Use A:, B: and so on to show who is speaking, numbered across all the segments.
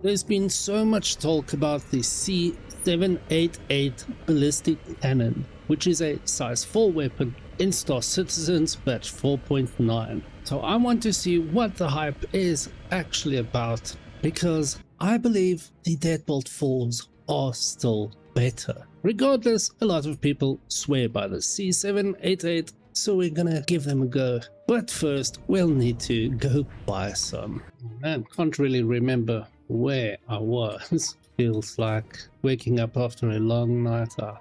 A: There's been so much talk about the C-788 ballistic cannon, which is a size 4 weapon in Star Citizen's patch 4.9. So I want to see what the hype is actually about, because I believe the Deadbolt 4s are still better. Regardless, a lot of people swear by the C-788, so we're gonna give them a go. But first, we'll need to go buy some. Man, can't really remember where I was. Feels like waking up after a long night out.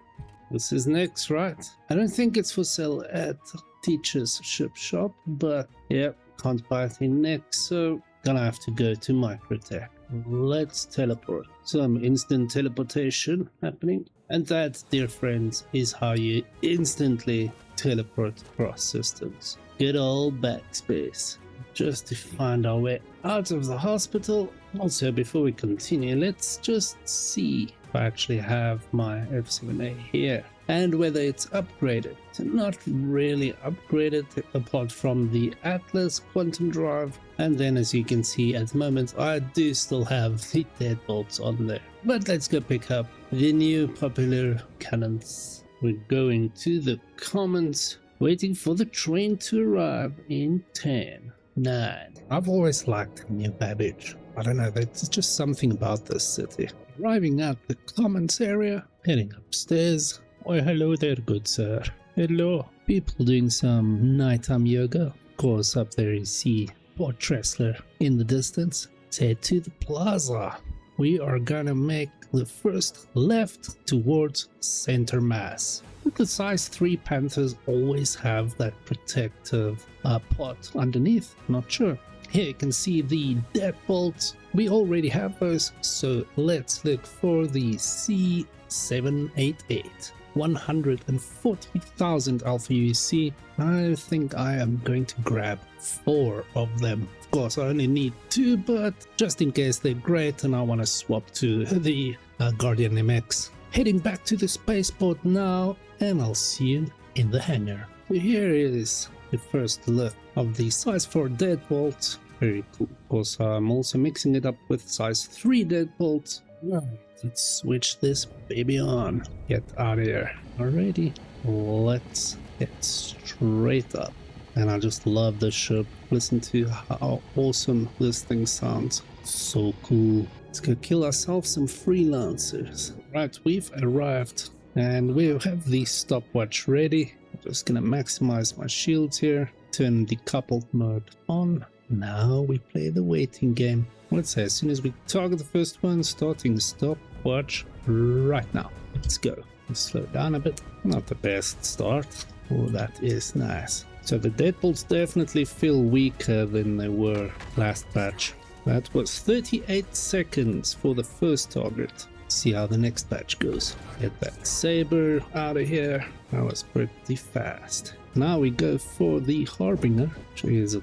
A: This is next, right? I don't think it's for sale at Teacher's Ship Shop, but yeah, can't buy it in next, so gonna have to go to Microtech. Let's teleport. Some instant teleportation happening. And that, dear friends, is how you instantly teleport across systems. Good old backspace. Just to find our way out of the hospital. Also, before we continue, let's just see if I actually have my F7A here and whether it's upgraded. So not really upgraded apart from the Atlas quantum drive, and then as you can see at the moment I do still have the Deadbolts on there. But let's go pick up the new popular cannons. We're going to the Commons, waiting for the train to arrive in 10, 9. I've always liked New Babbage. I don't know, there's just something about this city. Arriving at the Commons area, heading upstairs. Oh, hello there, good sir. Hello. People doing some nighttime yoga. Of course, up there you see Port Tressler in the distance. Let's head to the plaza. We are gonna make the first left towards Center Mass. The size 3 Panthers always have that protective pot underneath, not sure. Here you can see the Deadbolts. We already have those, so let's look for the C-788. 140,000 Alpha UEC. I think I am going to grab 4 of them. Of course, I only need 2, but just in case they're great and I want to swap to the Guardian MX. Heading back to the spaceport now, and I'll see you in the hangar. Here is the first look of the size 4 Deadbolt. Very cool. Of course, I'm also mixing it up with size 3 Deadbolts. Right, let's switch this baby on. Get out of here. Alrighty, let's get straight up. And I just love this ship. Listen to how awesome this thing sounds. So cool. Let's go kill ourselves some freelancers. Right, we've arrived and we have the stopwatch ready. I'm just gonna maximize my shields here. Turn the coupled mode on. Now we play the waiting game. Let's say as soon as we target the first one, starting the stopwatch right now. Let's go. Let's slow down a bit. Not the best start. Oh, that is nice. So the Deadbolts definitely feel weaker than they were last batch. That was 38 seconds for the first target. See how the next batch goes. Get that Saber out of here. That was pretty fast. Now we go for the Harbinger, which is a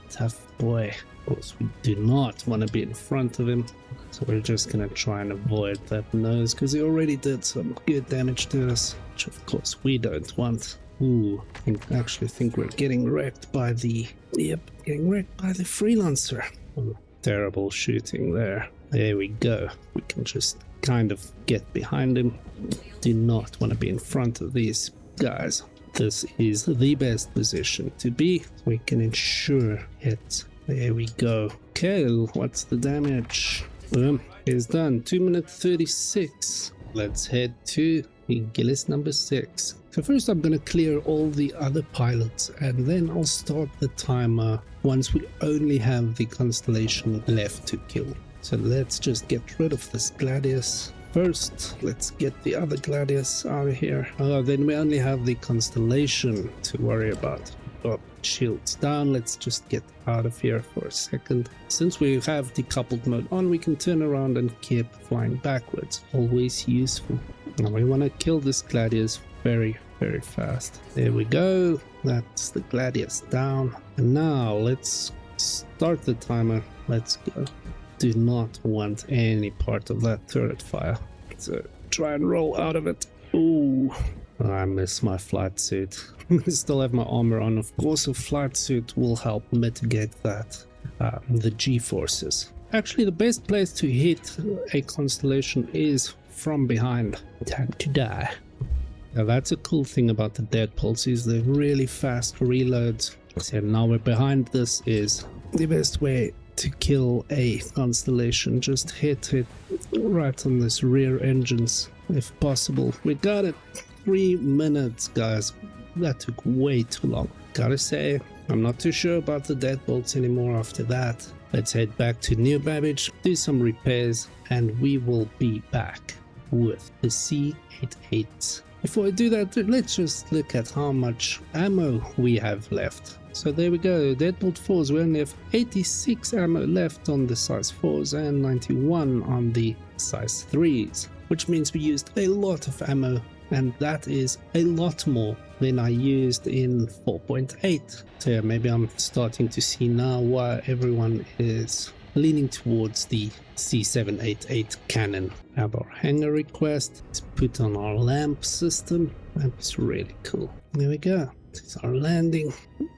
A: tough boy. Of course, we do not want to be in front of him, so we're just gonna try and avoid that nose because he already did some good damage to us, which of course we don't want. Ooh, I actually think we're getting wrecked by the... Yep, getting wrecked by the Freelancer. Ooh, terrible shooting there. There we go. We can just kind of get behind him. Do not want to be in front of these guys. This is the best position to be. We can ensure hit. There we go. Okay, what's the damage? Boom, it's done. 2 minutes 36. Let's head to Gillis number 6. So first I'm going to clear all the other pilots and then I'll start the timer once we only have the Constellation left to kill. So let's just get rid of this Gladius. First, let's get the other Gladius out of here. Then we only have the Constellation to worry about. Got shields down. Let's just get out of here for a second. Since we have decoupled mode on, we can turn around and keep flying backwards. Always useful. Now we want to kill this Gladius very fast. There we go. That's the Gladius down. And now let's start the timer. Let's go. Do not want any part of that turret fire. So try and roll out of it. Ooh, I miss my flight suit. I still have my armor on. Of course, a flight suit will help mitigate that. The G-forces. Actually, the best place to hit a constellation is from behind. Time to die. Now that's a cool thing about the Deadbolts, is the really fast reloads. So now we're behind. This is the best way to kill a constellation. Just hit it right on this rear engines if possible. We got it. 3 minutes, guys. That took way too long. Gotta say, I'm not too sure about the Deadbolts anymore after that. Let's head back to New Babbage, do some repairs, and we will be back with the C-788. Before I do that, let's just look at how much ammo we have left. So there we go, Deadbolt 4s, we only have 86 ammo left on the size 4s and 91 on the size 3s, which means we used a lot of ammo, and that is a lot more than I used in 4.8. So yeah, maybe I'm starting to see now why everyone is leaning towards the C-788 cannon. Have our hangar request. Let's put on our lamp system. That was really cool. There we go. This is our landing.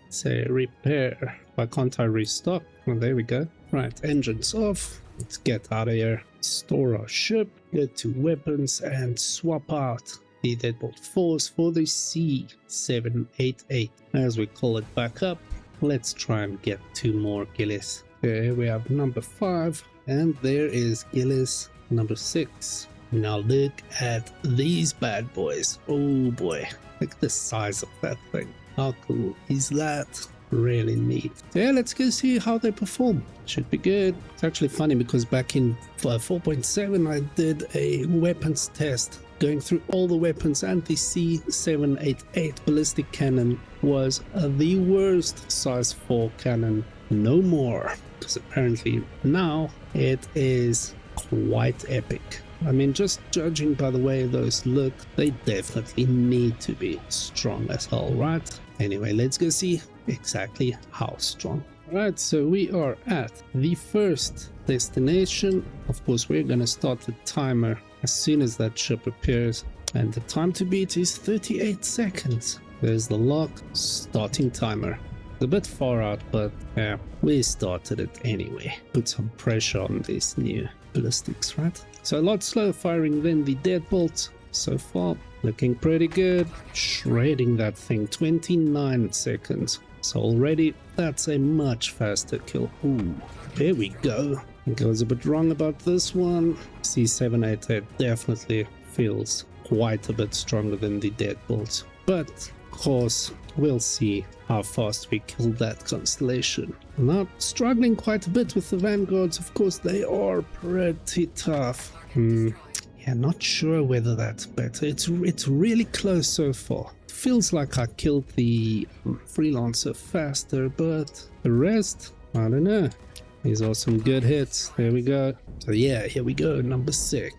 A: Say repair. Why can't I restock? Well, there we go. Right, engines off. Let's get out of here. Store our ship. Go to weapons and swap out the Deadbolt 4s for the C-788. As we call it back up, let's try and get 2 more Gillis. Here we have number 5, and there is Gillis number 6. Now look at these bad boys. Oh boy, look at the size of that thing. How cool is that? Really neat. So yeah, let's go see how they perform. Should be good. It's actually funny because back in 4.7 I did a weapons test going through all the weapons, and the C-788 ballistic cannon was the worst size 4 cannon. No more, because apparently now it is quite epic. I mean, just judging by the way those look, they definitely need to be strong as hell, right? Anyway, let's go see exactly how strong. Alright, so we are at the first destination. Of course, we're gonna start the timer as soon as that ship appears, and the time to beat is 38 seconds. There's the lock, starting timer. A bit far out, but yeah, we started it anyway. Put some pressure on these new ballistics, right? So a lot slower firing than the Deadbolt so far. Looking pretty good. Shredding that thing, 29 seconds. So already that's a much faster kill. Ooh, there we go. I think I was a bit wrong about this one. C-788 definitely feels quite a bit stronger than the Deadbolt. But of course, we'll see how fast we kill that constellation. Now, struggling quite a bit with the Vanguards. Of course, they are pretty tough. Yeah, not sure whether that's better. It's really close so far. Feels like I killed the Freelancer faster, but the rest, I don't know. These are some good hits. There we go. So yeah, here we go, number 6.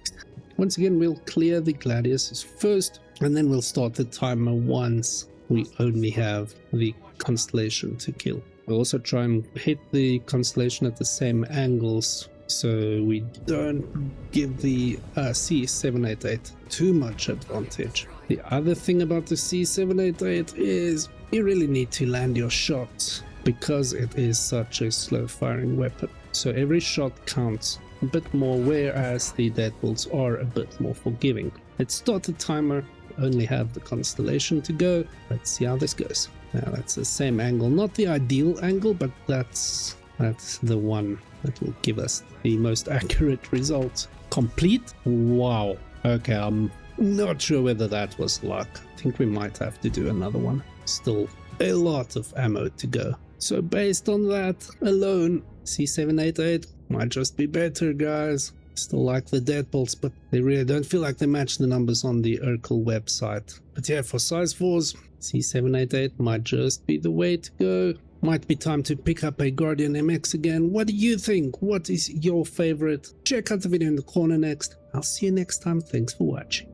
A: Once again, we'll clear the Gladiuses first, and then we'll start the timer once we only have the constellation to kill. We'll also try and hit the constellation at the same angles, so we don't give the C-788 too much advantage. The other thing about the C-788 is you really need to land your shots because it is such a slow firing weapon. So every shot counts a bit more, whereas the Deadbolts are a bit more forgiving. Let's start the timer. Only have the constellation to go. Let's see how this goes. Now that's the same angle, not the ideal angle, but that's the one that will give us the most accurate result. Complete? Wow. Okay, I'm not sure whether that was luck. I think we might have to do another one. Still a lot of ammo to go. So based on that alone, C-788 might just be better, guys. Still like the Deadbolts, but they really don't feel like they match the numbers on the Urkel website. But yeah, for size 4s, C-788 might just be the way to go. Might be time to pick up a Guardian MX again. What do you think? What is your favorite? Check out the video in the corner next. I'll see you next time. Thanks for watching.